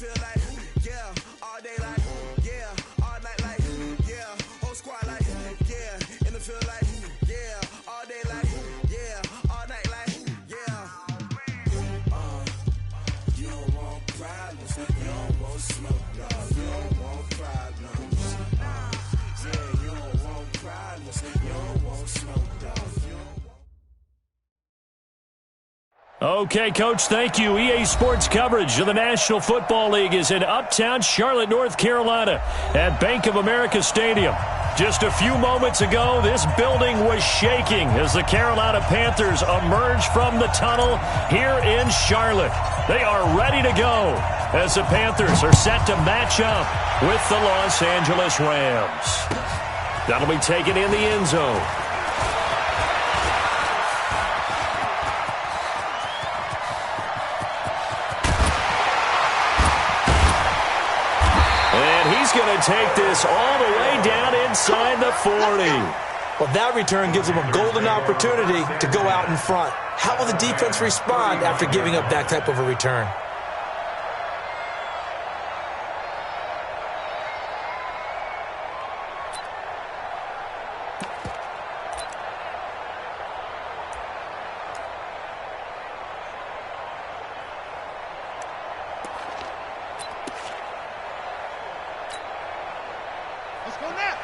field like, yeah, all day like, yeah, all night like, yeah, whole squad like, yeah, in the field like, yeah, all day like, yeah, all night like, yeah. You don't want problems, you don't want smoke, dog. You don't want problems. Yeah, you don't want problems, you don't want smoke, dog. Okay, Coach, thank you. EA Sports coverage of the National Football League is in uptown Charlotte, North Carolina at Bank of America Stadium. Just a few moments ago, this building was shaking as the Carolina Panthers emerged from the tunnel here in Charlotte. They are ready to go as the Panthers are set to match up with the Los Angeles Rams. That'll be taken in the end zone. He's going to take this all the way down inside the 40. Well, that return gives him a golden opportunity to go out in front. How will the defense respond after giving up that type of a return?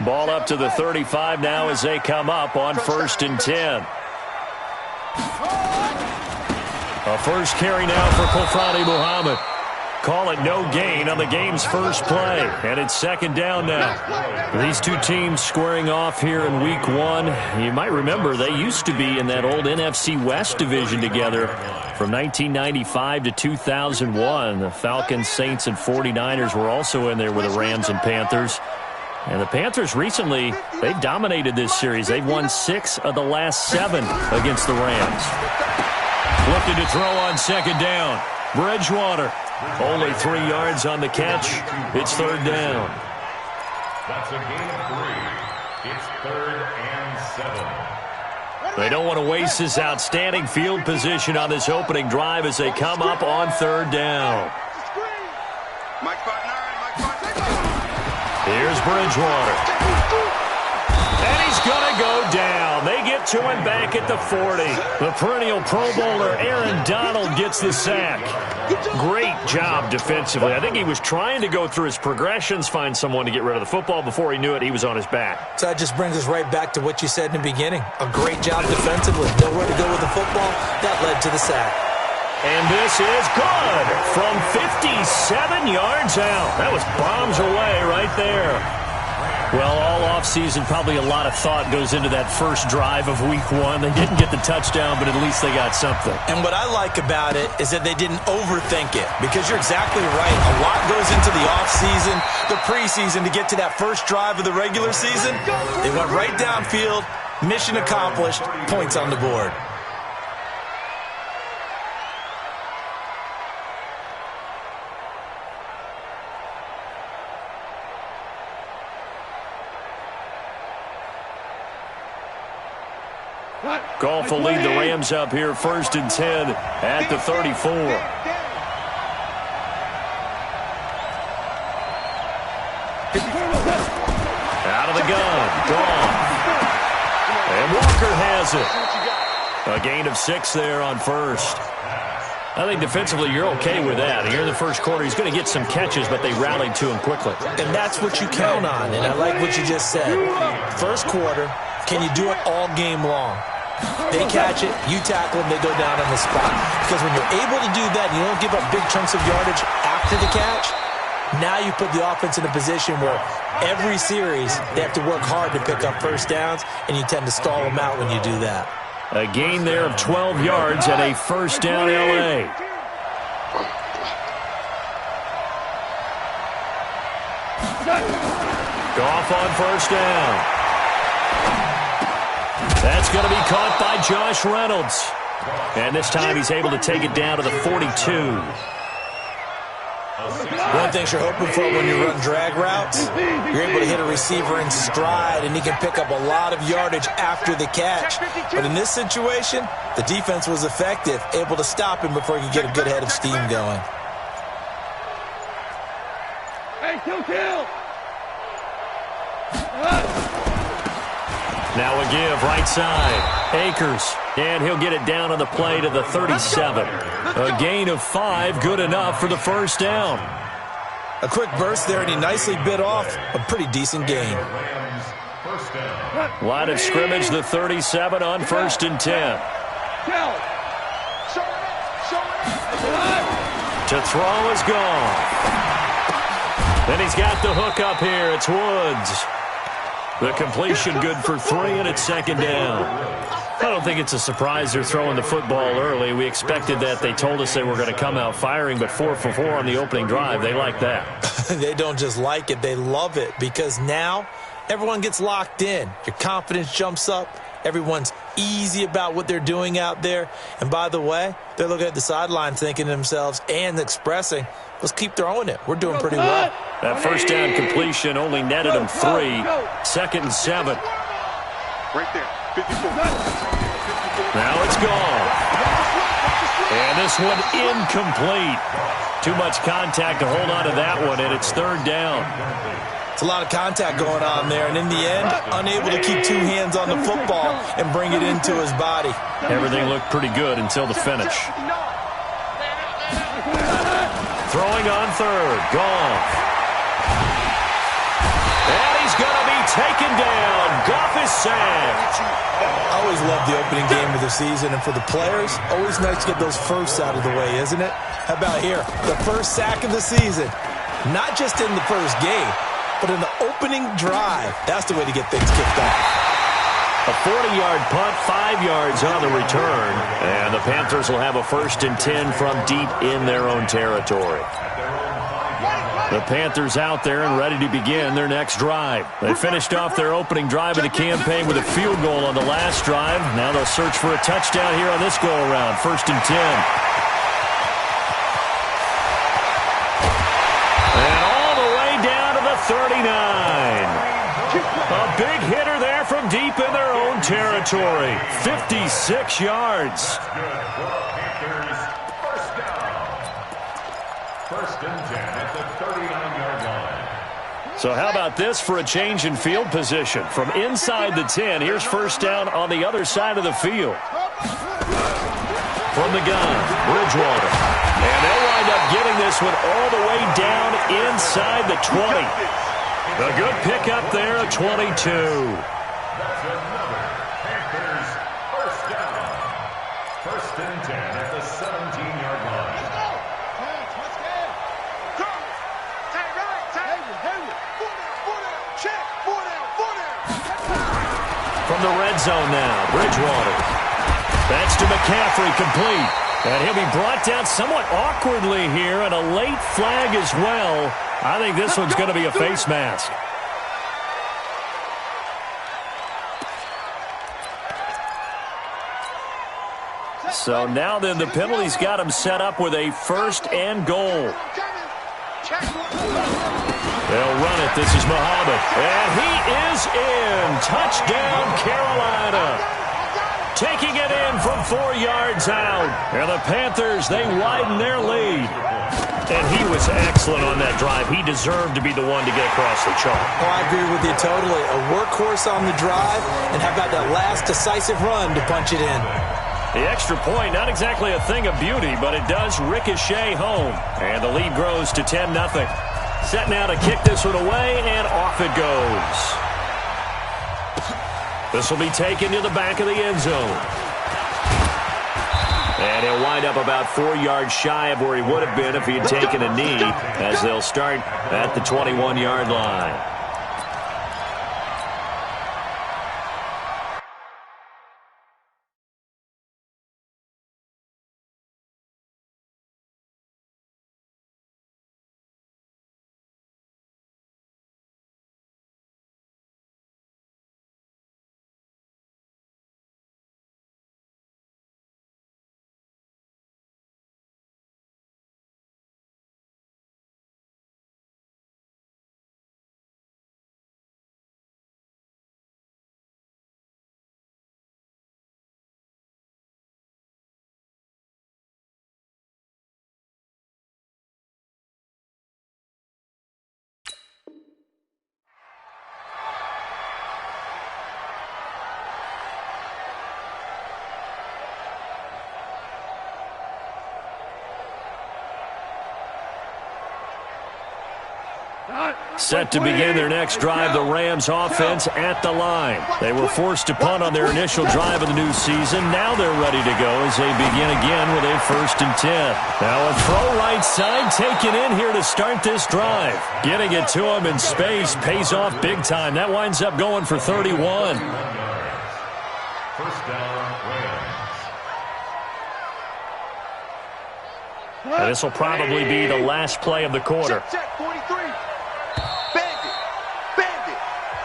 Ball up to the 35 now as they come up on 1st and 10. A first carry now for Kofrani Muhammad. Call it no gain on the game's first play. And it's 2nd down now. These two teams squaring off here in week 1. You might remember they used to be in that old NFC West division together from 1995 to 2001. The Falcons, Saints, and 49ers were also in there with the Rams and Panthers. And the Panthers recently, they've dominated this series. They've won 6 of the last 7 against the Rams. Looking to throw on 2nd down. Bridgewater. Only 3 yards on the catch. It's 3rd down. That's a gain of 3. It's 3rd and 7. They don't want to waste this outstanding field position on this opening drive as they come up on 3rd down. Here's Bridgewater. And he's going to go down. They get to him back at the 40. The perennial Pro Bowler Aaron Donald gets the sack. Great job defensively. I think he was trying to go through his progressions, find someone to get rid of the football. Before he knew it, he was on his back. So that just brings us right back to what you said in the beginning. A great job defensively. Nowhere to go with the football. That led to the sack. And this is good from 57 yards out. That was bombs away right there. Well, all offseason, probably a lot of thought goes into that first drive of week 1. They didn't get the touchdown, but at least they got something. And what I like about it is that they didn't overthink it, because you're exactly right. A lot goes into the offseason, the preseason, to get to that first drive of the regular season. They went right downfield, mission accomplished, points on the board. Goff will lead the Rams up here 1st and 10 at the 34. Out of the gun. Gone. And Walker has it. A gain of 6 there on 1st. I think defensively you're okay with that. Here in the first quarter, he's going to get some catches, but they rallied to him quickly. And that's what you count on, and I like what you just said. First quarter, can you do it all game long? They catch it, you tackle them, they go down on the spot. Because when you're able to do that, you don't give up big chunks of yardage after the catch, now you put the offense in a position where every series they have to work hard to pick up first downs, and you tend to stall them out when you do that. A gain there of 12 yards and a first down L.A. Goff on first down. That's going to be caught by Josh Reynolds. And this time he's able to take it down to the 42. One thing you're hoping for when you run drag routes, you're able to hit a receiver in stride, and he can pick up a lot of yardage after the catch. But in this situation, the defense was effective, able to stop him before he could get a good head of steam going. Hey, kill! Now a give, right side. Akers, and he'll get it down on the play to the 37. A gain of 5, good enough for the first down. A quick burst there, and he nicely bit off a pretty decent gain. Line of scrimmage, the 37 on 1st and 10. To throw is gone. Then he's got the hook up here. It's Woods. The completion good for 3, and it's 2nd down. I don't think it's a surprise they're throwing the football early. We expected that. They told us they were going to come out firing, but 4 for 4 on the opening drive. They like that. They don't just like it. They love it because now everyone gets locked in. Your confidence jumps up. Everyone's easy about what they're doing out there. And by the way, they're looking at the sideline thinking to themselves and expressing, let's keep throwing it. We're doing pretty well. That first down completion only netted them 3. 2nd and 7. Right there, 54. Now it's gone. And this one incomplete. Too much contact to hold on to that one, and it's 3rd down. It's a lot of contact going on there, and in the end, unable to keep 2 hands on the football and bring it into his body. Everything looked pretty good until the finish. Throwing on 3rd. Goff. And he's going to be taken down. Goff is sacked. I always love the opening game of the season, and for the players, always nice to get those firsts out of the way, isn't it? How about here? The first sack of the season. Not just in the first game, but in the opening drive. That's the way to get things kicked off. A 40-yard punt, 5 yards on the return. And the Panthers will have a 1st and 10 from deep in their own territory. The Panthers out there and ready to begin their next drive. They finished off their opening drive of the campaign with a field goal on the last drive. Now they'll search for a touchdown here on this go-around. 1st and 10. And all the way down to the 39. A big hitter there from deep in their own territory. 56 yards. First and 10 at the 39-yard line. So how about this for a change in field position? From inside the 10, here's first down on the other side of the field. From the gun, Bridgewater. And they'll wind up getting this one all the way down inside the 20. A good pickup there at 22. That's another Panthers first down. 1st and 10 at the 17-yard line. From the red zone now, Bridgewater. That's to McCaffrey, complete. And he'll be brought down somewhat awkwardly here, and a late flag as well. I think this one's going to be a face mask. So now then the penalty's got him set up with a 1st and goal. They'll run it. This is Muhammad. And he is in. Touchdown, Carolina. Taking it in from 4 yards out. And the Panthers, they widen their lead. And he was excellent on that drive. He deserved to be the one to get across the chalk. Oh, I agree with you totally. A workhorse on the drive, and how about that last decisive run to punch it in? The extra point, not exactly a thing of beauty, but it does ricochet home. And the lead grows to 10-0. Set now to kick this one away, and off it goes. This will be taken to the back of the end zone. And he'll wind up about 4 yards shy of where he would have been if he had taken a knee, as they'll start at the 21-yard line. Set to begin their next drive, the Rams offense at the line. They were forced to punt on their initial drive of the new season. Now they're ready to go as they begin again with a 1st and 10. Now a throw right side taken in here to start this drive. Getting it to him in space pays off big time. That winds up going for 31. First down, Rams. And this will probably be the last play of the quarter. Check, 43. Bandit.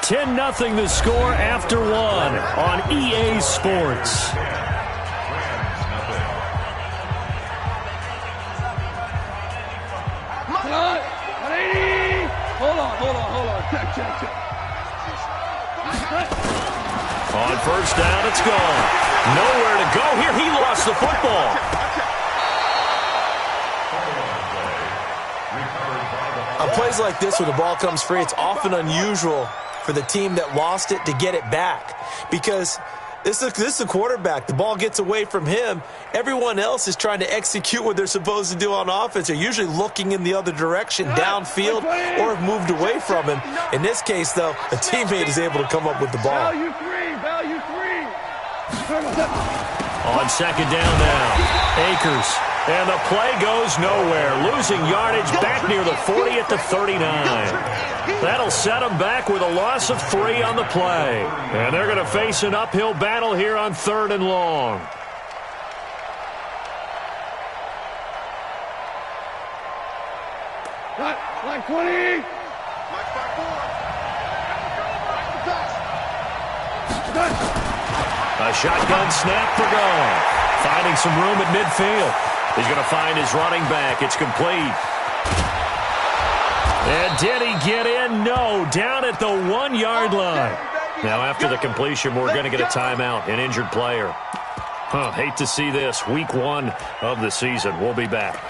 10-0 the score after one on EA Sports. Hold on. Check. On first down, it's gone. Nowhere to go here. He lost the football. On plays like this where the ball comes free, it's often unusual for the team that lost it to get it back because this is the quarterback. The ball gets away from him. Everyone else is trying to execute what they're supposed to do on offense. They're usually looking in the other direction, downfield, or have moved away from him. In this case, though, a teammate is able to come up with the ball. Value three. On second down now, Akers. And the play goes nowhere. Losing yardage back near the 40 at the 39. That'll set them back with a loss of 3 on the play. And they're going to face an uphill battle here on 3rd and long. Like 20. A shotgun snap for Goff. Finding some room at midfield. He's going to find his running back. It's complete. And did he get in? No. Down at the 1-yard line. Now after the completion, we're going to get a timeout. An injured player. Hate to see this. Week 1 of the season. We'll be back.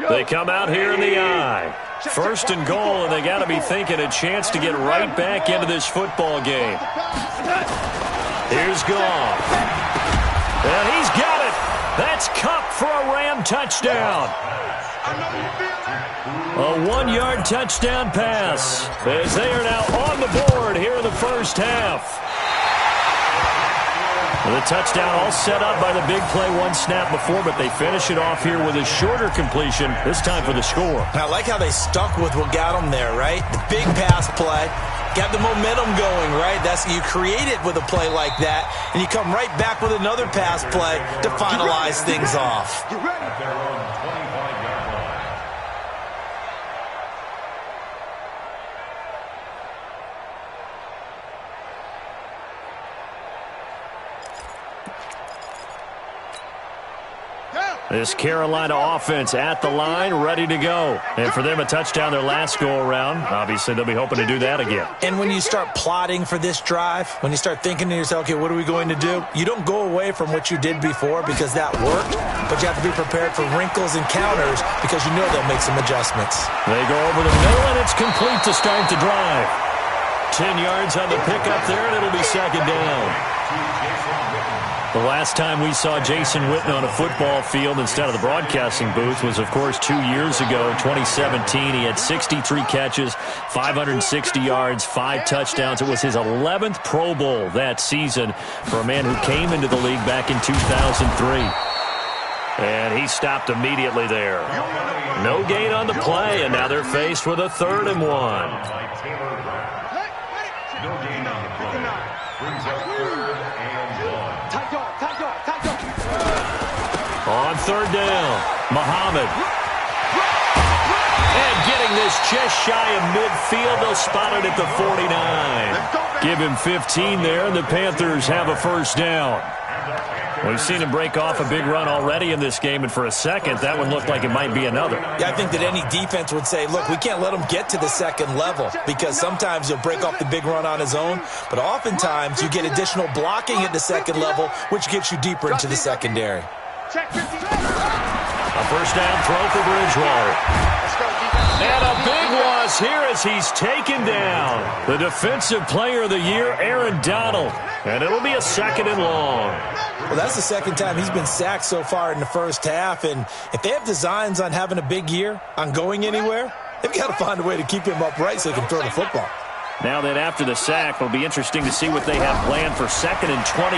They come out here in the eye. 1st and goal, and they got to be thinking a chance to get right back into this football game. Here's Goff. And he's got it. That's Kupp for a Ram touchdown. A 1-yard touchdown pass as they are now on the board here in the first half. The touchdown all set up by the big play 1 snap before, but they finish it off here with a shorter completion, this time for the score. I like how they stuck with what got them there, right? The big pass play, got the momentum going, right? You create it with a play like that, and you come right back with another pass play to finalize things off. At their own 25-yard line. This Carolina offense at the line, ready to go. And for them, a touchdown their last go-around. Obviously, they'll be hoping to do that again. And when you start plotting for this drive, when you start thinking to yourself, okay, what are we going to do? You don't go away from what you did before because that worked, but you have to be prepared for wrinkles and counters because you know they'll make some adjustments. They go over the middle, and it's complete to start the drive. 10 yards on the pickup there, and it'll be second down. The last time we saw Jason Witten on a football field instead of the broadcasting booth was, of course, 2 years ago, 2017. He had 63 catches, 560 yards, 5 touchdowns. It was his 11th Pro Bowl that season for a man who came into the league back in 2003. And he stopped immediately there. No gain on the play, and now they're faced with a 3rd and 1. No gain on the play. Brings up 3rd and 1. On 3rd down, Muhammad. And getting this just shy of midfield, they'll spot it at the 49. Give him 15 there, and the Panthers have a 1st down. We've seen him break off a big run already in this game, and for a second, that one looked like it might be another. Yeah, I think that any defense would say, look, we can't let him get to the 2nd level because sometimes he'll break off the big run on his own, but oftentimes you get additional blocking at the 2nd level, which gets you deeper into the secondary. A 1st down throw for Bridgewater. And a big big loss here as he's taken down. The Defensive Player of the Year, Aaron Donald. And it'll be a 2nd and long. Well, that's the 2nd time he's been sacked so far in the first half. And if they have designs on having a big year, on going anywhere, they've got to find a way to keep him upright so he can throw the football. Now that after the sack, it'll be interesting to see what they have planned for 2nd and 23.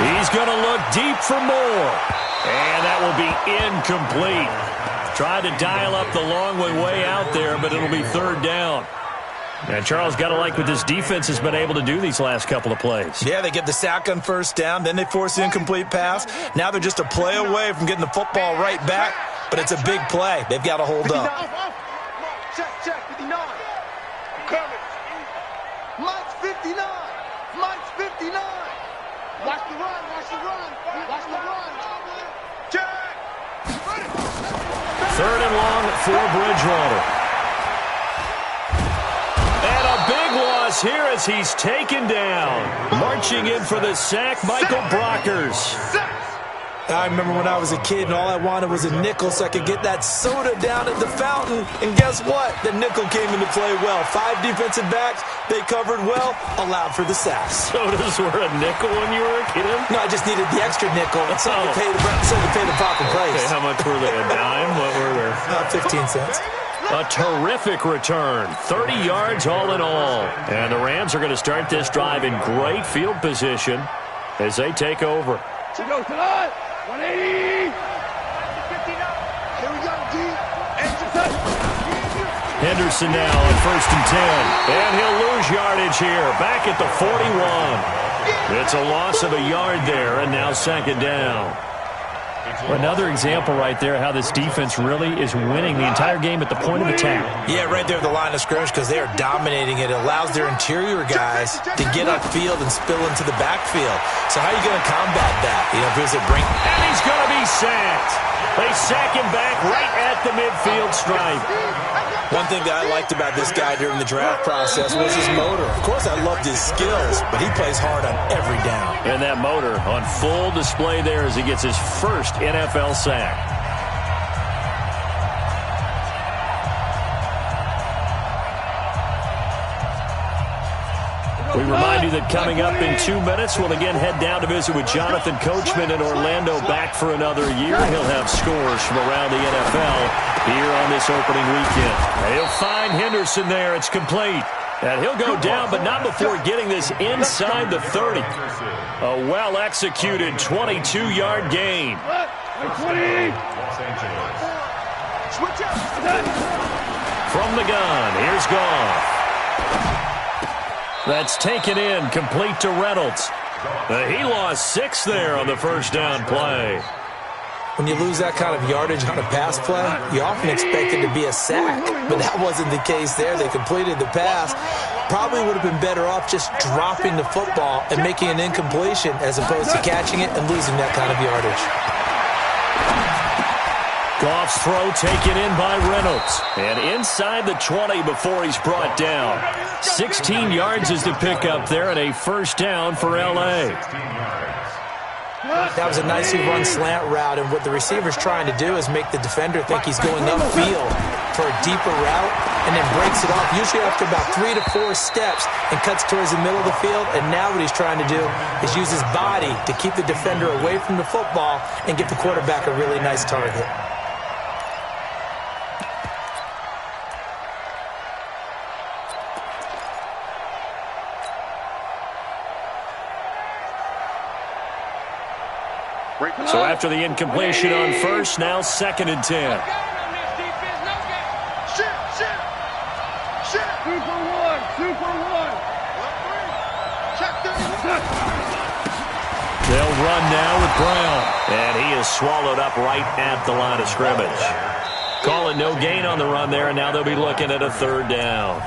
He's going to look deep for more. And that will be incomplete. Tried to dial up the long way out there, but it'll be 3rd down. And Charles, got to like what this defense has been able to do these last couple of plays. Yeah, they get the sack on 1st down, then they force the incomplete pass. Now they're just a play away from getting the football right back, but it's a big play. They've got to hold up. Check, 59. Coming. Mike's 59. Mike's 59. Watch the run. Check. 3rd and long for Bridgewater. And a big loss here as he's taken down. Marching in for the sack, Michael Brockers. I remember when I was a kid and all I wanted was a nickel so I could get that soda down at the fountain. And guess what? The nickel came into play well. 5 defensive backs, they covered well, allowed for the sacks. Sodas were a nickel when you were a kid? No, I just needed the extra nickel so I could pay the proper price. Okay, how much were they? A dime? What were they? 15 cents. A terrific return. 30 yards all in all. And the Rams are going to start this drive in great field position as they take over. Here we go, tonight. 180. Here we go, D. Henderson now on 1st and 10. And he'll lose yardage here. Back at the 41. It's a loss of a yard there, and now 2nd down. Another example right there how this defense really is winning the entire game at the point of attack. Yeah, right there at the line of scrimmage because they are dominating it. It allows their interior guys to get upfield and spill into the backfield. So how are you going to combat that? You know, if bring... And he's going to be sacked. They sack him back right at the midfield stripe. One thing that I liked about this guy during the draft process was his motor. Of course, I loved his skills, but he plays hard on every down. And that motor on full display there as he gets his first NFL sack. We remind you that coming up in 2 minutes, we'll again head down to visit with Jonathan Coachman in Orlando, back for another year. He'll have scores from around the NFL here on this opening weekend. He'll find Henderson there. It's complete. And he'll go down, but not before getting this inside the 30. A well-executed 22-yard gain. 20. From the gun, here's Goff. That's taken in, complete to Reynolds. He lost 6 there on the first down play. When you lose that kind of yardage on a pass play, you often expect it to be a sack. But that wasn't the case there. They completed the pass. Probably would have been better off just dropping the football and making an incompletion as opposed to catching it and losing that kind of yardage. Goff's throw taken in by Reynolds. And inside the 20 before he's brought down. 16 yards is the pickup there and a first down for L.A. That was a nicely run slant route, and what the receiver's trying to do is make the defender think he's going upfield for a deeper route and then breaks it off, usually after about 3 to 4 steps, and cuts towards the middle of the field. And now what he's trying to do is use his body to keep the defender away from the football and give the quarterback a really nice target. So after the incompletion on first, now 2nd and 10. Two for one. They'll run now with Brown. And he is swallowed up right at the line of scrimmage. Call it no gain on the run there, and now they'll be looking at a 3rd down.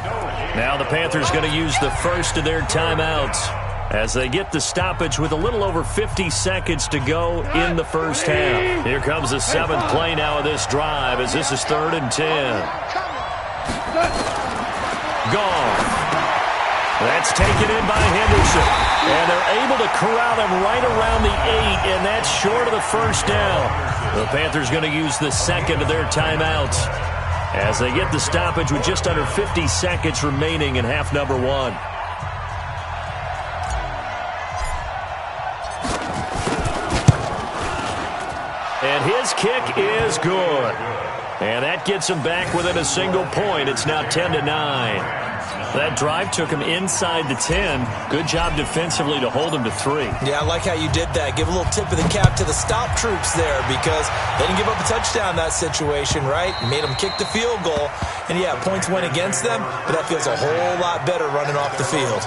Now the Panthers going to use the first of their timeouts as they get the stoppage with a little over 50 seconds to go in the first half. Here comes the 7th play now of this drive as this is 3rd and 10. Goff. That's taken in by Henderson. And they're able to corral him right around the 8, and that's short of the first down. The Panthers going to use the 2nd of their timeouts. as they get the stoppage with just under 50 seconds remaining in half number one. And his kick is good. And that gets him back within a single point. It's now 10-9. That drive took him inside the 10. Good job defensively to hold him to 3. Yeah, I like how you did that. Give a little tip of the cap to the stop troops there because they didn't give up a touchdown in that situation, right? Made them kick the field goal. And, yeah, points went against them, but that feels a whole lot better running off the field.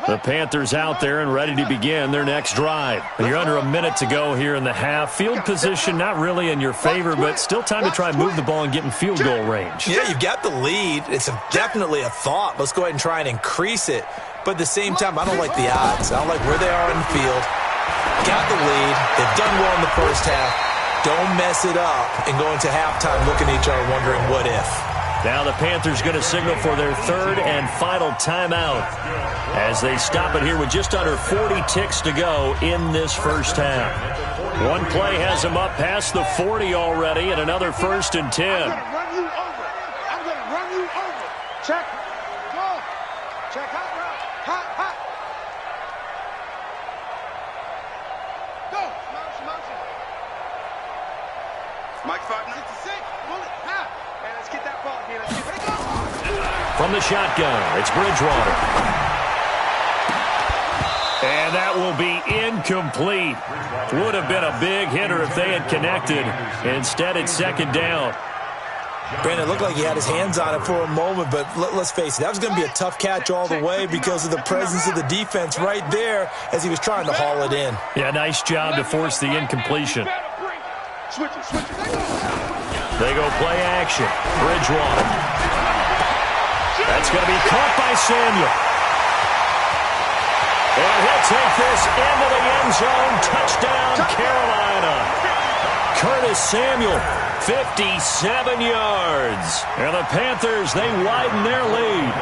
The Panthers out there and ready to begin their next drive. You're under a minute to go here in the half. Field position not really in your favor, but still time to try and move the ball and get in field goal range. Yeah, you've got the lead. It's definitely a thought. Let's go ahead and try and increase it. But at the same time, I don't like the odds. I don't like where they are in the field. Got the lead. They've done well in the first half. Don't mess it up and go into halftime looking at each other wondering what if. Now the Panthers going to signal for their third and final timeout as they stop it here with just under 40 ticks to go in this first half. One play has them up past the 40 already and another 1st and 10. I'm going to run you over. I'm going to run you over. Check. Go. Check hot route. Hot, hot. Go. Motion. Mike 596. Bullet. Ha. And let's get that ball here. Let's get it. From the shotgun, it's Bridgewater. And that will be incomplete. Would have been a big hitter if they had connected. Instead, it's 2nd down. Brandon, it looked like he had his hands on it for a moment, but let's face it, that was going to be a tough catch all the way because of the presence of the defense right there as he was trying to haul it in. Yeah, nice job to force the incompletion. Switch it. They go play action. Bridgewater. That's going to be caught by Samuel. And he'll take this into the end zone. Touchdown, Carolina. Curtis Samuel, 57 yards. And the Panthers, they widen their lead.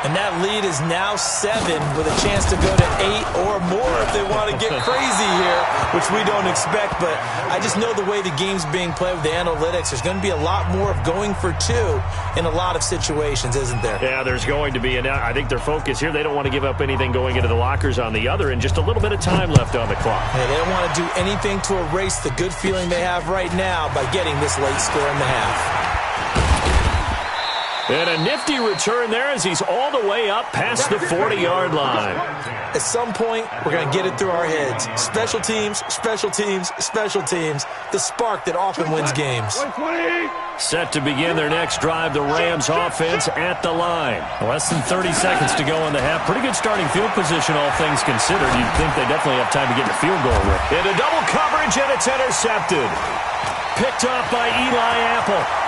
And that lead is now 7 with a chance to go to 8 or more if they want to get crazy here, which we don't expect. But I just know the way the game's being played with the analytics, there's going to be a lot more of going for 2 in a lot of situations, isn't there? Yeah, there's going to be. And I think their focus here, they don't want to give up anything going into the lockers on the other, and just a little bit of time left on the clock. Yeah, they don't want to do anything to erase the good feeling they have right now by getting this late score in the half. And a nifty return there as he's all the way up past the 40-yard line. At some point, we're going to get it through our heads. Special teams, special teams, special teams. The spark that often wins games. Set to begin their next drive, the Rams offense at the line. Less than 30 seconds to go in the half. Pretty good starting field position, all things considered. You'd think they definitely have time to get the field goal with. Into double coverage, and it's intercepted. Picked off by Eli Apple.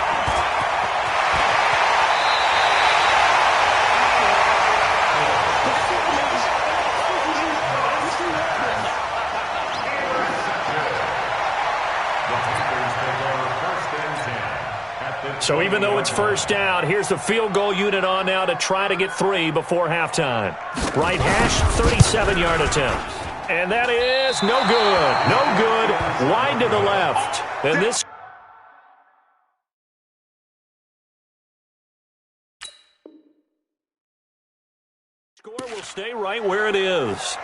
So even though it's 1st down, here's the field goal unit on now to try to get 3 before halftime. Right hash, 37-yard attempt. And that is no good. No good. Wide to the left. And this score will stay right where it is.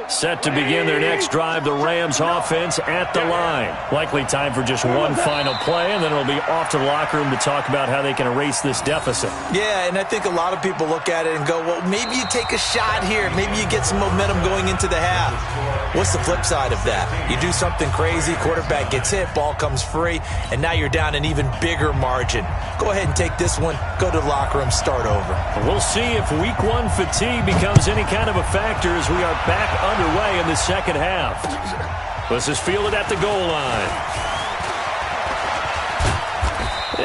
Set to begin their next drive, the Rams offense at the line. Likely time for just one final play, and then it'll be off to the locker room to talk about how they can erase this deficit. Yeah, and I think a lot of people look at it and go, well, maybe you take a shot here. Maybe you get some momentum going into the half. What's the flip side of that? You do something crazy, quarterback gets hit, ball comes free, and now you're down an even bigger margin. Go ahead and take this one, go to the locker room, start over. We'll see if week 1 fatigue becomes any kind of a factor as we are back underway in the second half. This is fielded at the goal line.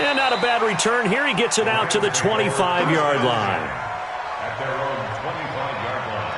And not a bad return here. He gets it out to the 25-yard line. At their own 25-yard line.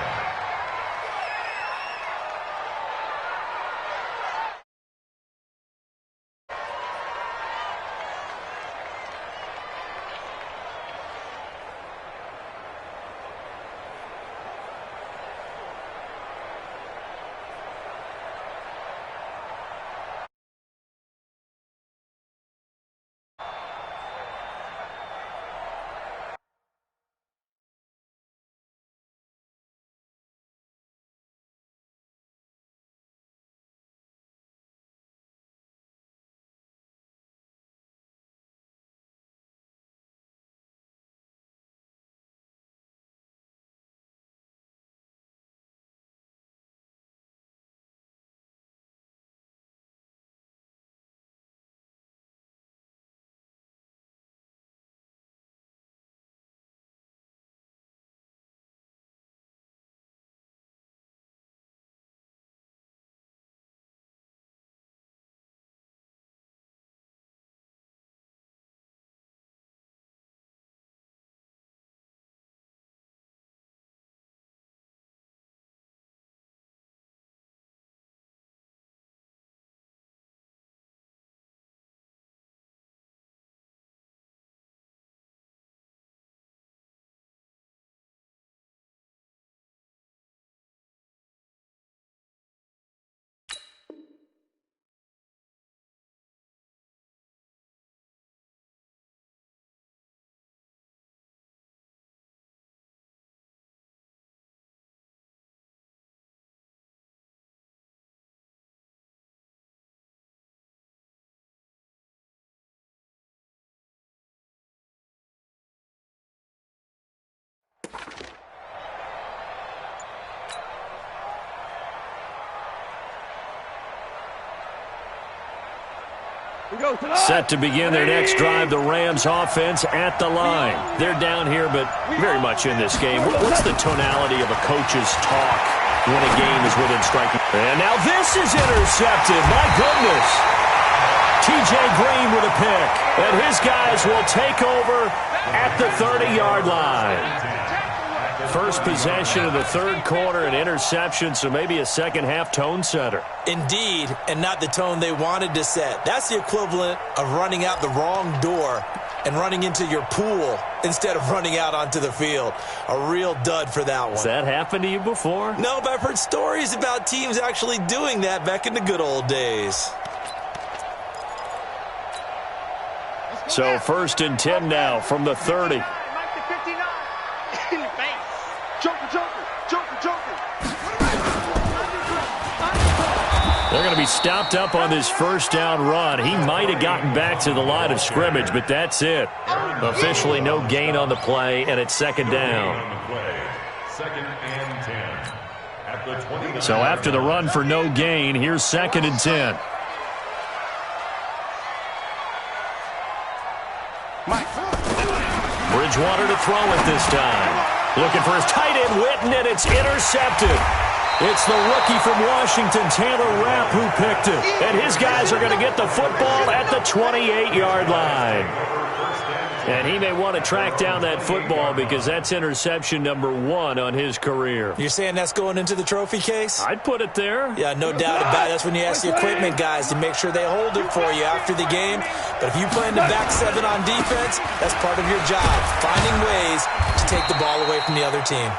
Set to begin their next drive, the Rams offense at the line. They're down here, but very much in this game. What's the tonality of a coach's talk when a game is within striking? And now this is intercepted. My goodness. T.J. Green with a pick. And his guys will take over at the 30-yard line. First possession of the third quarter, an interception, so maybe a second-half tone setter. Indeed, and not the tone they wanted to set. That's the equivalent of running out the wrong door and running into your pool instead of running out onto the field. A real dud for that one. Has that happened to you before? No, but I've heard stories about teams actually doing that back in the good old days. So 1st and 10 now from the 30. They're going to be stopped up on this first down run. He might have gotten back to the line of scrimmage, but that's it. Officially no gain on the play, and it's second down. Second and 10. At the 29. So after the run for no gain, here's 2nd and 10. Bridgewater to throw it this time. Looking for his tight end, Witten, and it's intercepted. It's the rookie from Washington, Taylor Rapp, who picked it. And his guys are going to get the football at the 28-yard line. And he may want to track down that football because that's interception number 1 on his career. You're saying that's going into the trophy case? I'd put it there. Yeah, no doubt about it. That's when you ask the equipment guys to make sure they hold it for you after the game. But if you plan to back 7 on defense, that's part of your job, finding ways to take the ball away from the other team.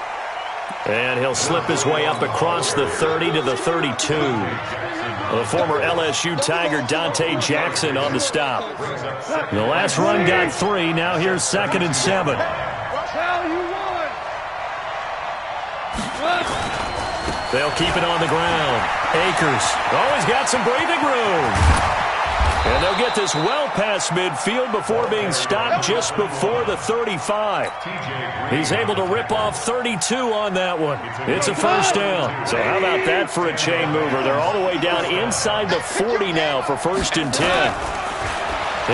And he'll slip his way up across the 30 to the 32. The former LSU Tiger, Dante Jackson, on the stop. The last run got 3. Now here's 2nd and 7. They'll keep it on the ground. Akers always got some breathing room. And they'll get this well past midfield before being stopped just before the 35. He's able to rip off 32 on that one. It's a first down. So how about that for a chain mover? They're all the way down inside the 40 now for 1st and 10.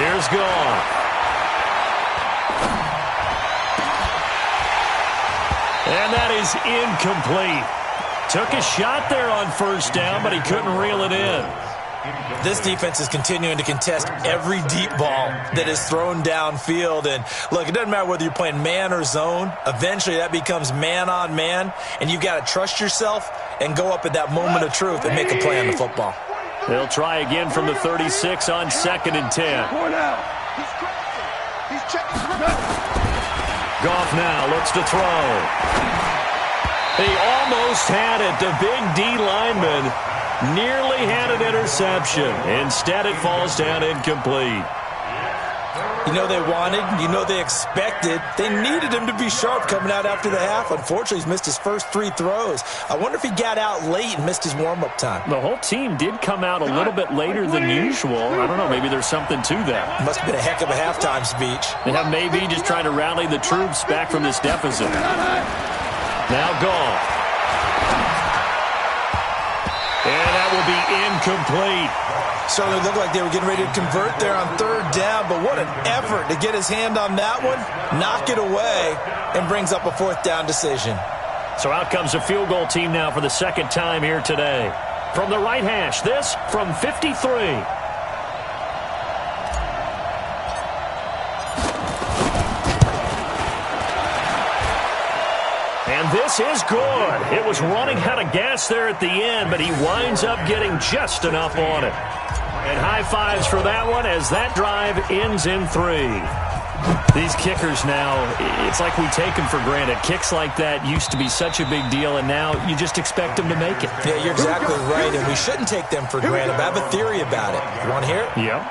Here's Goff. And that is incomplete. Took a shot there on first down, but he couldn't reel it in. This defense is continuing to contest every deep ball that is thrown downfield. And, look, it doesn't matter whether you're playing man or zone. Eventually that becomes man-on-man, and you've got to trust yourself and go up at that moment of truth and make a play on the football. They'll try again from the 36 on 2nd and 10. Goff now looks to throw. He almost had it. The big D lineman nearly had an interception. Instead, it falls down incomplete. You know they wanted, you know they expected. They needed him to be sharp coming out after the half. Unfortunately, he's missed his first 3 throws. I wonder if he got out late and missed his warm-up time. The whole team did come out a little bit later than usual. I don't know, maybe there's something to that. Must have been a heck of a halftime speech. Yeah, maybe just trying to rally the troops back from this deficit. Now Goff. And that will be incomplete. Certainly looked like they were getting ready to convert there on 3rd down, but what an effort to get his hand on that one, knock it away, and brings up a 4th down decision. So out comes a field goal team now for the 2nd time here today. From the right hash, this from 53. And this is good. It was running out of gas there at the end, but he winds up getting just enough on it. And high fives for that one as that drive ends in 3. These kickers now, it's like we take them for granted. Kicks like that used to be such a big deal, and now you just expect them to make it. Yeah, you're exactly right, and we shouldn't take them for granted. But I have a theory about it. You want to hear it? Yep.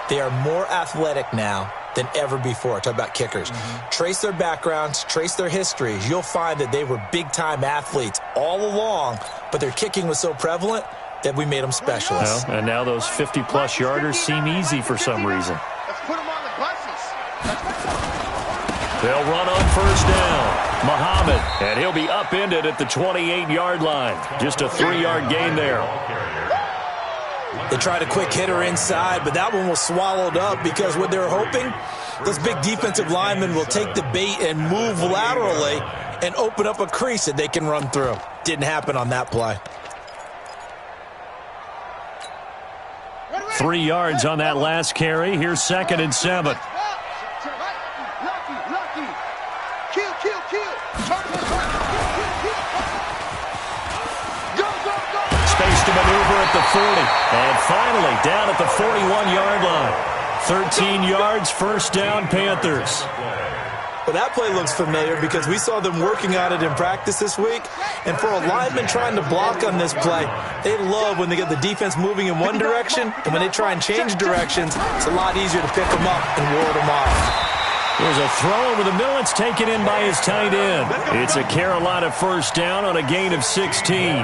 They are more athletic now than ever before. Talk about kickers. Trace their backgrounds, trace their histories. You'll find that they were big-time athletes all along, but their kicking was so prevalent that we made them specialists. Well, and now those 50-plus yarders seem easy for some reason. Let's put them on the buses. They'll run on first down. Muhammad, and he'll be upended at the 28-yard line. Just a 3-yard gain there. They tried a quick hitter inside, but that one was swallowed up because what they're hoping, those big defensive linemen will take the bait and move laterally and open up a crease that they can run through. Didn't happen on that play. 3 yards on that last carry. Here's 2nd and 7. Space to maneuver at the 40. And finally down at the 41-yard line. 13 yards, first down, Panthers. Well, that play looks familiar because we saw them working on it in practice this week. And for a lineman trying to block on this play, they love when they get the defense moving in one direction. And when they try and change directions, it's a lot easier to pick them up and ward them off. There's a throw over the middle. It's taken in by his tight end. It's a Carolina first down on a gain of 16.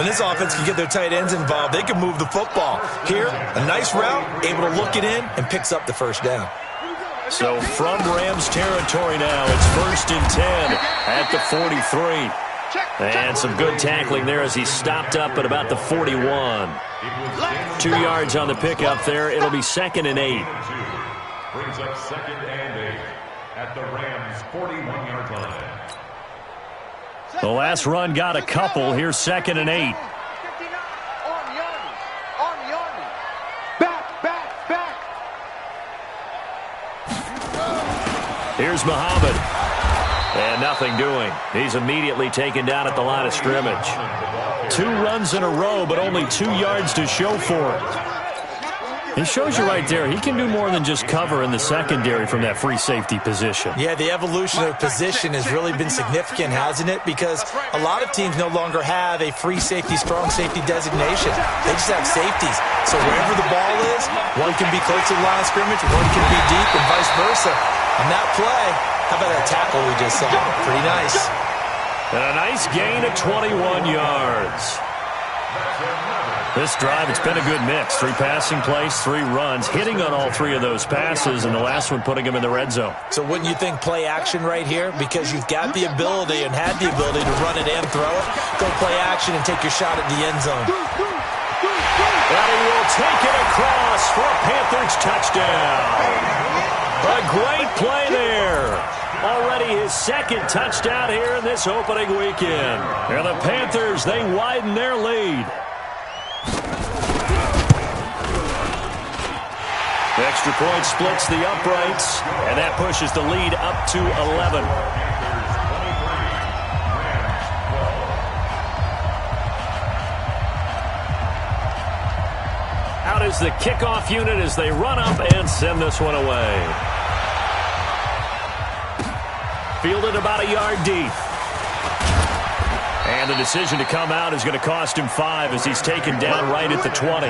When this offense can get their tight ends involved, they can move the football. Here, a nice route, able to look it in, and picks up the first down. So from Rams territory now, it's 1st and 10 at the 43. And some good tackling there as he stopped up at about the 41. 2 yards on the pickup there. It'll be 2nd and 8. Brings up 2nd and 8 at the Rams' 41-yard line. The last run got a couple. Here's 2nd and 8. Here's Muhammad. And nothing doing. He's immediately taken down at the line of scrimmage. 2 runs in a row, but only 2 yards to show for it. It shows you right there, he can do more than just cover in the secondary from that free safety position. Yeah, the evolution of position has really been significant, hasn't it? Because a lot of teams no longer have a free safety, strong safety designation. They just have safeties. So wherever the ball is, one can be close to the line of scrimmage, one can be deep, and vice versa. On that play, how about that tackle we just saw? Pretty nice. And a nice gain of 21 yards. This drive, it's been a good mix. 3 passing plays, 3 runs, hitting on all 3 of those passes, and the last one putting him in the red zone. So wouldn't you think play action right here? Because you've got the ability and had the ability to run it and throw it. Go play action and take your shot at the end zone. And he will take it across for a Panthers touchdown. A great play there. Already his 2nd touchdown here in this opening weekend. And the Panthers, they widen their lead. Extra point splits the uprights, and that pushes the lead up to 11. Out is the kickoff unit as they run up and send this one away. Fielded about a yard deep. And the decision to come out is going to cost him 5 as he's taken down right at the 20.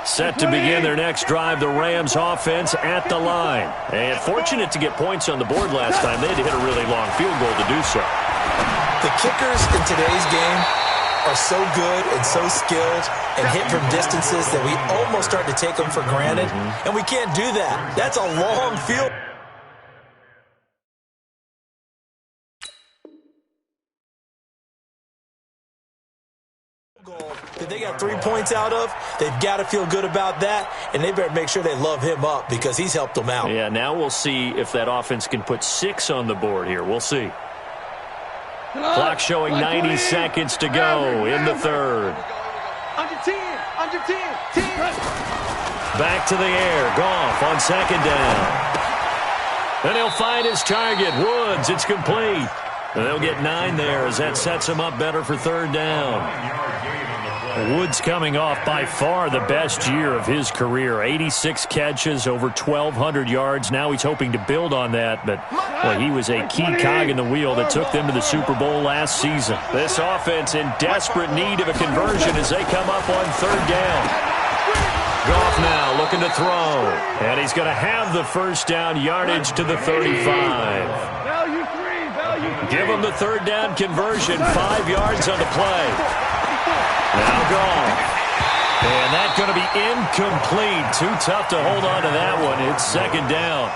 Set to begin their next drive, the Rams offense at the line. And fortunate to get points on the board last time. They had to hit a really long field goal to do so. The kickers in today's game are so good and so skilled and hit from distances that we almost start to take them for granted. And we can't do that. That's a long field. That they got 3 points out of, they've got to feel good about that, and they better make sure they love him up because he's helped them out. Yeah, now we'll see if that offense can put 6 on the board here. We'll see. Clock showing 90 seconds to go in the 3rd. Under 10, under 10, 10. Back to the air, Goff on 2nd down. And he'll find his target, Woods. It's complete. And they'll get 9 there as that sets him up better for 3rd down. Woods coming off by far the best year of his career. 86 catches, over 1,200 yards. Now he's hoping to build on that, but well, he was a key cog in the wheel that took them to the Super Bowl last season. This offense in desperate need of a conversion as they come up on 3rd down. Goff now looking to throw, and he's going to have the first down, yardage to the 35. Give him the 3rd down conversion, 5 yards on the play. Now Goff. And that's going to be incomplete. Too tough to hold on to that one. It's second down.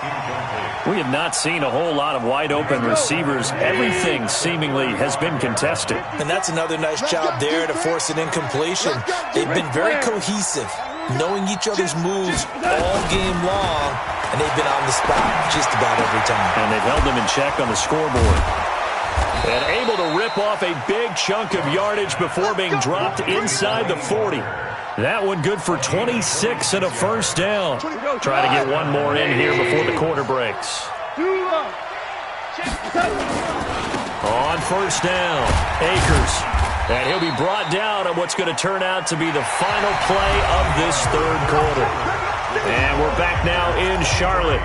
We have not seen a whole lot of wide-open receivers. Everything seemingly has been contested. And that's another nice job there to force an incompletion. They've been very cohesive, knowing each other's moves all game long, and they've been on the spot just about every time. And they've held them in check on the scoreboard. And able to rip off a big chunk of yardage before being dropped inside the 40. That one good for 26 and a first down. Try to get one more in here before the quarter breaks. On first down, Akers. And he'll be brought down on what's going to turn out to be the final play of this third quarter. And we're back now in Charlotte.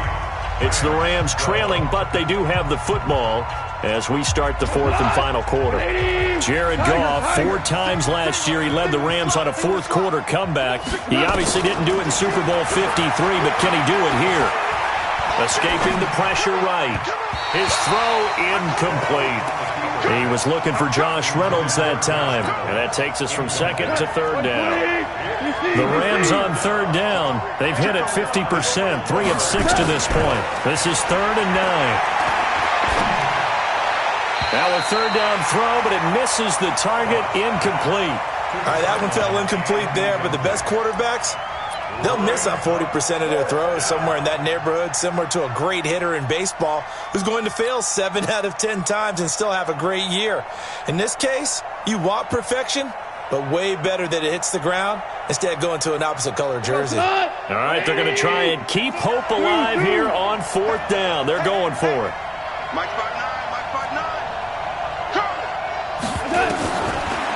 It's the Rams trailing, but they do have the football as we start the fourth and final quarter. Jared Goff, 4 times last year, he led the Rams on a fourth quarter comeback. He obviously didn't do it in Super Bowl 53, but can he do it here? Escaping the pressure right. His throw incomplete. He was looking for Josh Reynolds that time, and that takes us from second to third down. The Rams on third down. They've hit it 50%, 3 of 6 to this point. This is 3rd and 9. Now a third down throw, but it misses the target, incomplete. All right, that one fell incomplete there, but the best quarterbacks, they'll miss on 40% of their throws, somewhere in that neighborhood, similar to a great hitter in baseball who's going to fail 7 out of 10 times and still have a great year. In this case, you want perfection, but way better that it hits the ground instead of going to an opposite color jersey. All right, they're going to try and keep hope alive here on 4th down. They're going for it.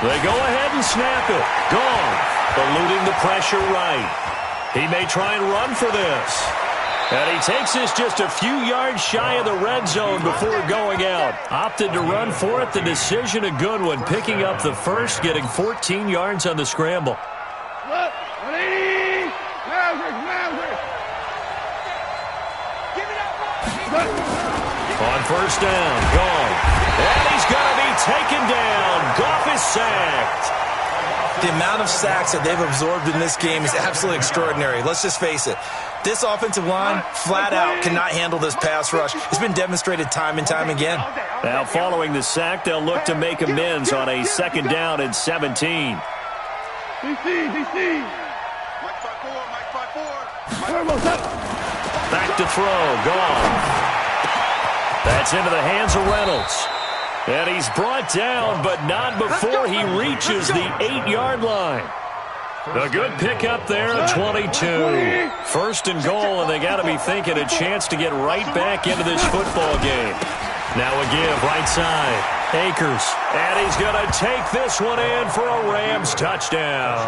They go ahead and snap it. Goff eluding the pressure right. He may try and run for this. And he takes this just a few yards shy of the red zone before going out. Opted to run for it. The decision a good one. Picking up the first, getting 14 yards on the scramble. 180! Maverick! On first down, Goff. And he's going to be taken down. Goff is sacked. The amount of sacks that they've absorbed in this game is absolutely extraordinary. Let's just face it. This offensive line, flat out, cannot handle this pass rush. It's been demonstrated time and time again. Now, following the sack, they'll look to make amends on a 2nd down and 17. Back to throw. Goff. That's into the hands of Reynolds. And he's brought down, but not before he reaches the 8-yard line. A good pickup there at 22. 1st and goal, and they got to be thinking a chance to get right back into this football game. Now a give, right side. Akers. And he's going to take this one in for a Rams touchdown.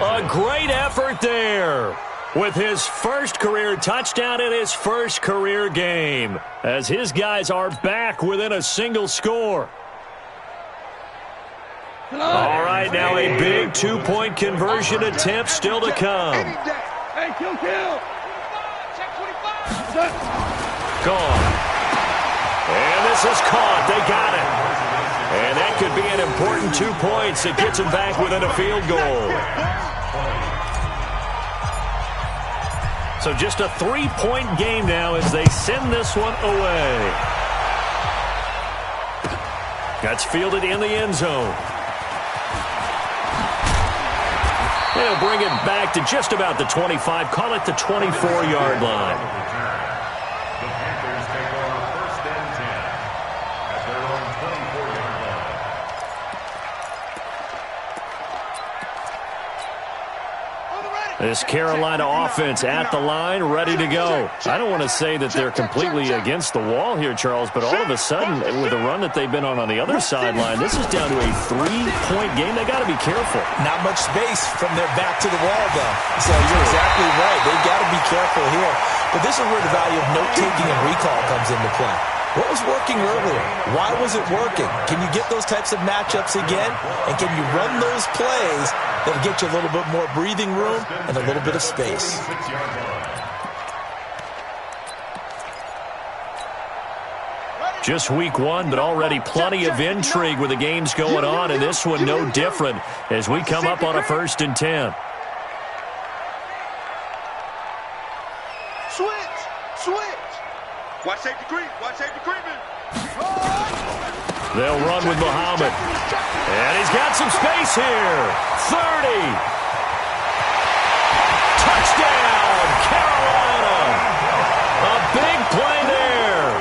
A great effort there, with his first career touchdown in his first career game, as his guys are back within a single score. All right, now a big 2-point conversion attempt still to come. Hey, kill. Gone. And this is caught. They got it. And that could be an important 2 points. It gets them back within a field goal. So just a 3-point game now as they send this one away. That's fielded in the end zone. They'll bring it back to just about the 25. Call it the 24-yard line. The Panthers take over 1st and 10 at their own 24-yard line. This Carolina offense at the line, ready to go. I don't want to say that they're completely against the wall here, Charles, but all of a sudden, with the run that they've been on the other sideline, this is down to a 3-point game. They got to be careful. Not much space from their back to the wall, though. So you're exactly right. They've got to be careful here. But this is where the value of note-taking and recall comes into play. What was working earlier? Why was it working? Can you get those types of matchups again? And can you run those plays that'll get you a little bit more breathing room and a little bit of space? Just week one, but already plenty of intrigue with the games going on, and this one no different as we come up on a 1st and 10. Switch. Watch safety creep. Watch safety creeping. They'll run with Muhammad. And he's got some space here. 30. Touchdown, Carolina. A big play there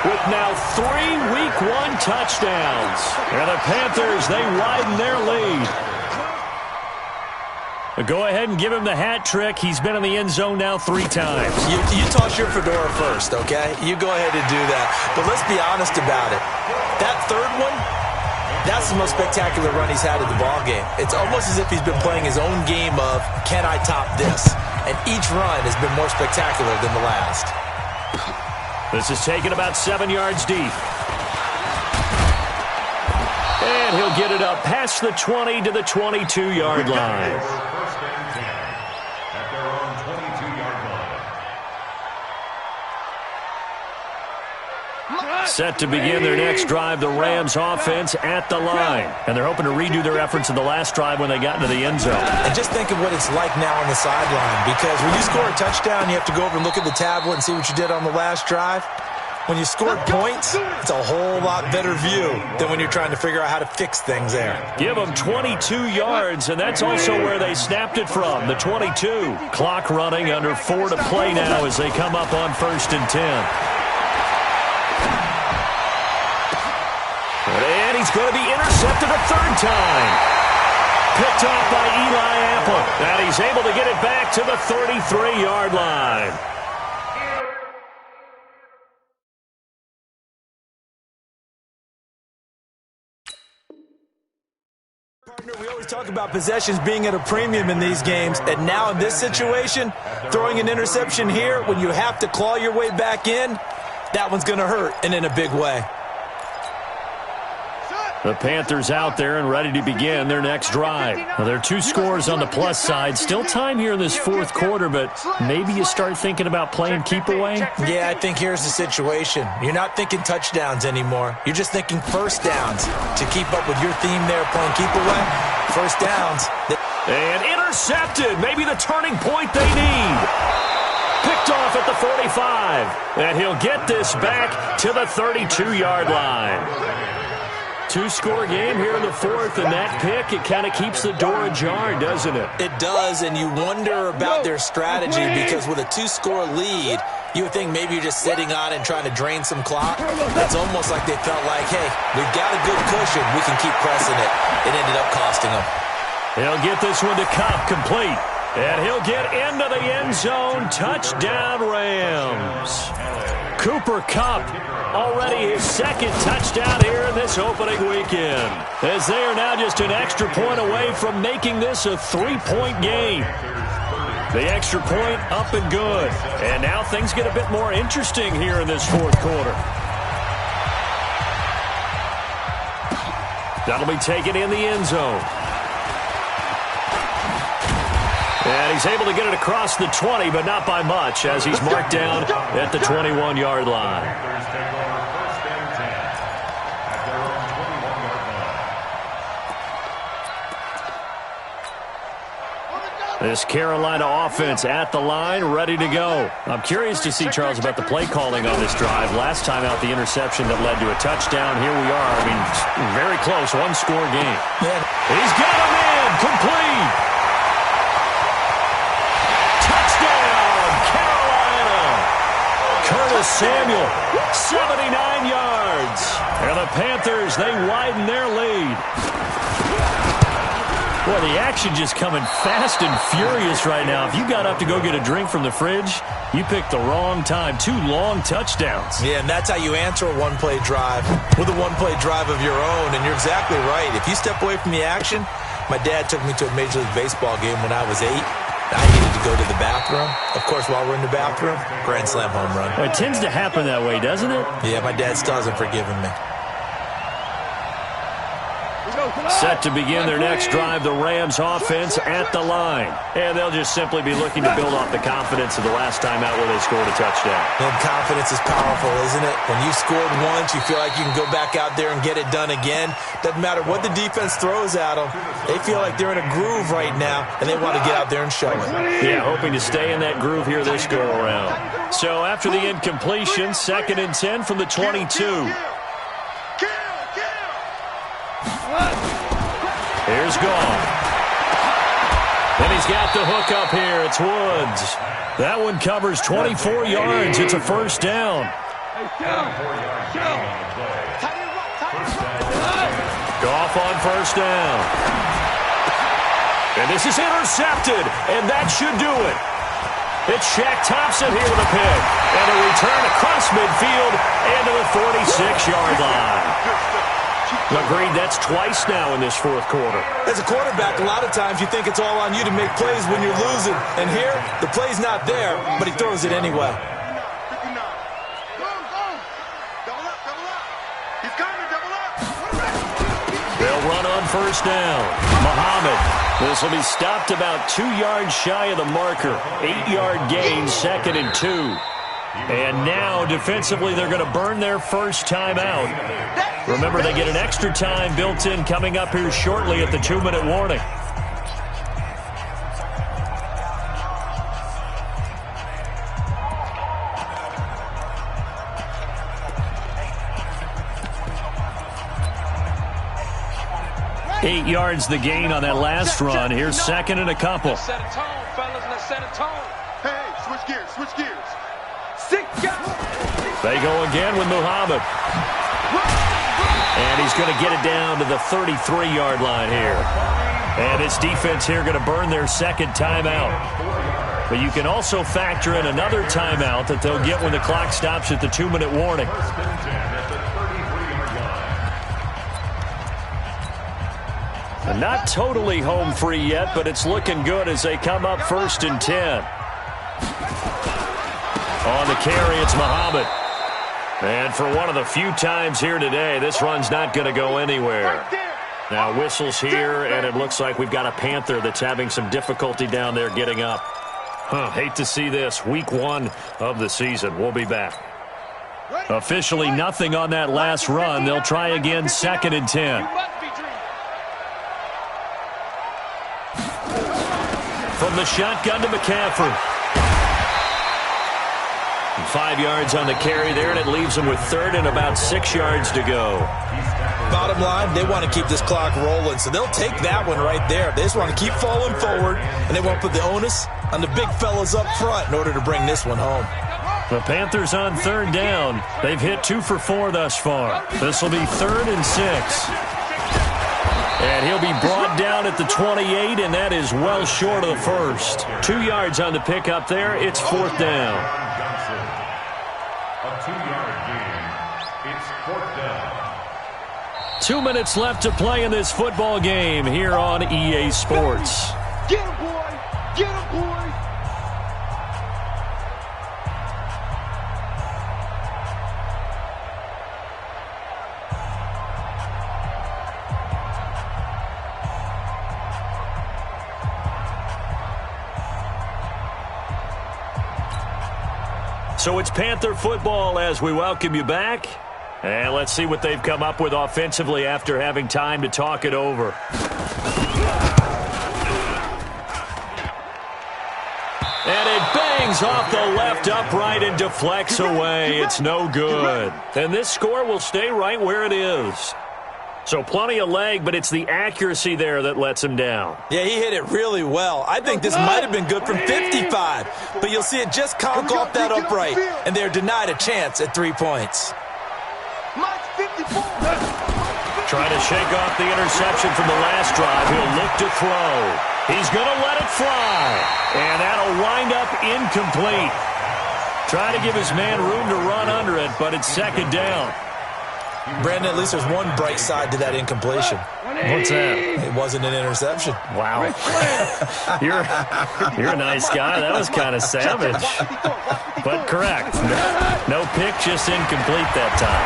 with now 3 week one touchdowns. And the Panthers, they widen their lead. Go ahead and give him the hat trick. He's been in the end zone now 3 times. You toss your fedora first, okay? You go ahead and do that. But let's be honest about it. That third one, that's the most spectacular run he's had in the ballgame. It's almost as if he's been playing his own game of, can I top this? And each run has been more spectacular than the last. This is taken about 7 yards deep. And he'll get it up past the 20 to the 22-yard line. First and 10 at their own 22-yard line. Set to begin their next drive, the Rams offense at the line. And they're hoping to redo their efforts in the last drive when they got into the end zone. And just think of what it's like now on the sideline, because when you score a touchdown, you have to go over and look at the tablet and see what you did on the last drive. When you scored points, it's a whole lot better view than when you're trying to figure out how to fix things there. Give them 22 yards, and that's also where they snapped it from, the 22. Clock running, under 4 to play now as they come up on 1st and 10. And he's going to be intercepted a 3rd time. Picked off by Eli Apple, and he's able to get it back to the 33-yard line. We always talk about possessions being at a premium in these games, and now in this situation, throwing an interception here when you have to claw your way back in, that one's going to hurt, and in a big way. The Panthers out there and ready to begin their next drive. Now, there are 2 scores on the plus side. Still time here in this 4th quarter, but maybe you start thinking about playing keep away? Yeah, I think here's the situation. You're not thinking touchdowns anymore. You're just thinking first downs. To keep up with your theme there, playing keep away, first downs. And intercepted. Maybe the turning point they need. Picked off at the 45. And he'll get this back to the 32-yard line. 2-score game here in the 4th, and that pick, it kind of keeps the door ajar, doesn't it? It does, and you wonder about their strategy, because with a 2-score lead, you would think maybe you're just sitting on it and trying to drain some clock. It's almost like they felt like, hey, we've got a good cushion. We can keep pressing it. It ended up costing them. He'll get this one to Kupp, complete. And he'll get into the end zone. Touchdown, Rams. Cooper Kupp, already his 2nd touchdown here in this opening weekend, as they are now just an extra point away from making this a 3-point game. The extra point up and good. And now things get a bit more interesting here in this 4th quarter. That'll be taken in the end zone. And he's able to get it across the 20, but not by much, as he's marked down at the 21-yard line. This Carolina offense at the line, ready to go. I'm curious to see, Charles, about the play calling on this drive. Last time out, the interception that led to a touchdown. Here we are. I mean, very close, 1-score game. He's got him in, complete. Curtis Samuel, 79 yards. And the Panthers, they widen their lead. Well, the action just coming fast and furious right now. If you got up to go get a drink from the fridge, you picked the wrong time. 2 long touchdowns. Yeah, and that's how you answer a one-play drive with a one-play drive of your own. And you're exactly right. If you step away from the action, my dad took me to a Major League Baseball game when I was 8. I needed to go to the bathroom. Of course, while we're in the bathroom, grand slam home run. Well, it tends to happen that way, doesn't it? Yeah, my dad still hasn't forgiven me. Set to begin their next drive, the Rams offense at the line. And they'll just simply be looking to build off the confidence of the last time out where they scored a touchdown. And confidence is powerful, isn't it? When you scored once, you feel like you can go back out there and get it done again. Doesn't matter what the defense throws at them. They feel like they're in a groove right now, and they want to get out there and show it. Yeah, hoping to stay in that groove here this go-around. So after the incompletion, 2nd and 10 from the 22. Here's Gone. And he's got the hook up here. It's Woods. That one covers 24 yards. It's a first down. Goff on first down. And this is intercepted, and that should do it. It's Shaq Thompson here with a pick. And a return across midfield and to the 46-yard line. Agreed, that's twice now in this fourth quarter. As a quarterback, a lot of times you think it's all on you to make plays when you're losing. And here, the play's not there, but he throws it anyway. They'll run on first down. Muhammad. This will be stopped about 2 yards shy of the marker. 8-yard gain, 2nd and 2. And now, defensively, they're going to burn their first time out. Remember, they get an extra time built in coming up here shortly at the 2-minute warning. Eight yards the gain on that last run. Here's 2nd and a couple. Let's set a tone, fellas. Let's set a tone. Hey, switch gears, switch gears. They go again with Muhammad. And he's going to get it down to the 33-yard line here. And his defense here going to burn their second timeout. But you can also factor in another timeout that they'll get when the clock stops at the 2-minute warning. And not totally home free yet, but it's looking good as they come up 1st and 10. On the carry, it's Muhammad. And for one of the few times here today, this run's not going to go anywhere. Now whistles here, and it looks like we've got a Panther that's having some difficulty down there getting up. Hate to see this. Week 1 of the season. We'll be back. Officially nothing on that last run. They'll try again 2nd and 10. From the shotgun to McCaffrey. 5 yards on the carry there, and it leaves them with 3rd and about 6 yards to go. Bottom line, they want to keep this clock rolling, so they'll take that one right there. They just want to keep falling forward, and they want to put the onus on the big fellas up front in order to bring this one home. The Panthers on 3rd down. They've hit 2 for 4 thus far. This will be 3rd and 6. And he'll be brought down at the 28, and that is well short of the first. 2 yards on the pickup there. It's 4th down. A 2-yard gain. It's 4th down. 2 minutes left to play in this football game here on EA Sports. Get him, boy! Get him, boy! So it's Panther football as we welcome you back. And let's see what they've come up with offensively after having time to talk it over. And it bangs off the left upright and deflects away. It's no good. And this score will stay right where it is. So plenty of leg, but it's the accuracy there that lets him down. Yeah, he hit it really well. I think this might have been good from 55, but you'll see it just conk off that upright, and they're denied a chance at 3 points. Trying to shake off the interception from the last drive. He'll look to throw. He's going to let it fly, and that'll wind up incomplete. Try to give his man room to run under it, but it's 2nd down. Brandon, at least there's one bright side to that incompletion. What's that? It wasn't an interception. Wow. You're a nice guy. That was kind of savage. But correct. No pick, just incomplete that time.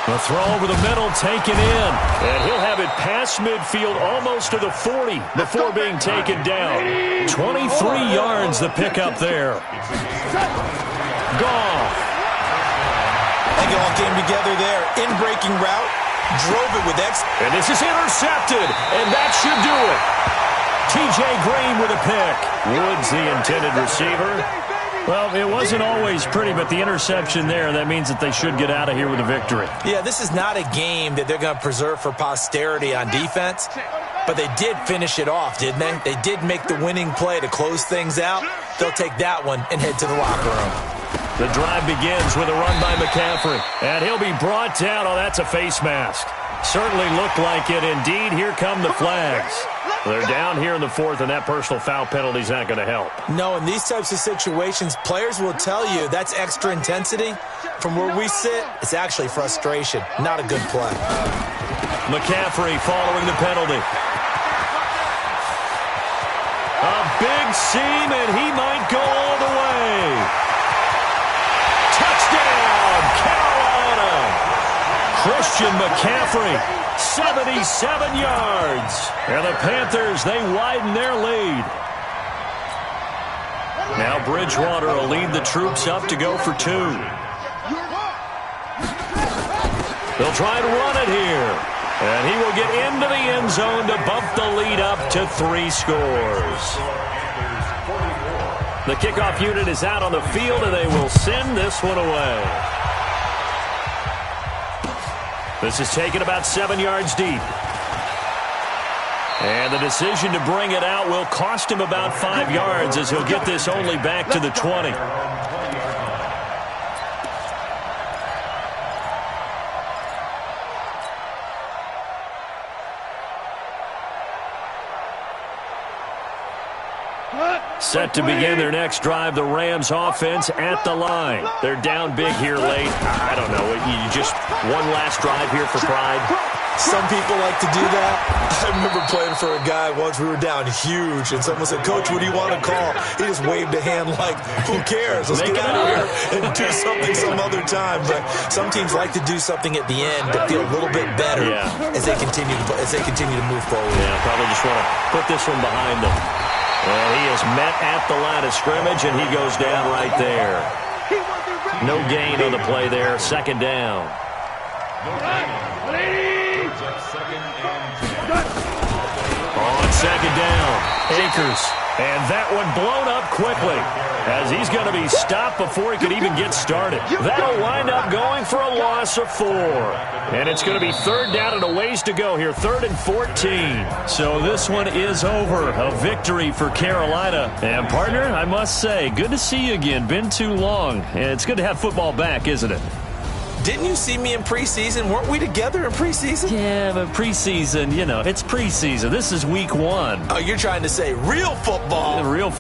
A throw over the middle taken in. And he'll have it past midfield almost to the 40 before being taken down. 23 yards the pickup there. Goff. They all came together there. In-breaking route. Drove it with And this is intercepted. And that should do it. T.J. Green with a pick. Woods the intended receiver. Well, it wasn't always pretty, but the interception there, that means that they should get out of here with a victory. Yeah, this is not a game that they're going to preserve for posterity on defense, but they did finish it off, didn't they? They did make the winning play to close things out. They'll take that one and head to the locker room. The drive begins with a run by McCaffrey, and he'll be brought down. Oh, that's a face mask. Certainly looked like it. Indeed, here come the flags. They're down here in the fourth, and that personal foul penalty is not going to help. No, in these types of situations, players will tell you that's extra intensity. From where we sit, it's actually frustration, not a good play. McCaffrey following the penalty. A big seam, and he might go all the way. Touchdown, Carolina! Christian McCaffrey, 77 yards. And the Panthers, they widen their lead. Now Bridgewater will lead the troops up to go for 2. They'll try to run it here. And he will get into the end zone to bump the lead up to 3 scores. The kickoff unit is out on the field, and they will send this one away. This is taken about 7 yards deep. And the decision to bring it out will cost him about 5 yards as he'll get this only back to the 20. Set to begin their next drive, the Rams offense at the line. They're down big here late. I don't know. You just one last drive here for pride. Some people like to do that. I remember playing for a guy once. We were down huge, and someone said, "Coach, what do you want to call?" He just waved a hand like, "Who cares? Let's get out of here and do something some other time." But some teams like to do something at the end to feel a little bit better as they continue to move forward. Yeah, probably just want to put this one behind them. And he is met at the line of scrimmage, and he goes down right there. No gain on the play there. Second down. On second down, Akers. And that one blown up quickly as he's going to be stopped before he could even get started. That'll wind up going for a loss of 4. And it's going to be third down and a ways to go here, 3rd and 14. So this one is over. A victory for Carolina. And, partner, I must say, good to see you again. Been too long. And it's good to have football back, isn't it? Didn't you see me in preseason? Weren't we together in preseason? Yeah, but preseason, it's preseason. This is week 1. Oh, you're trying to say real football. Real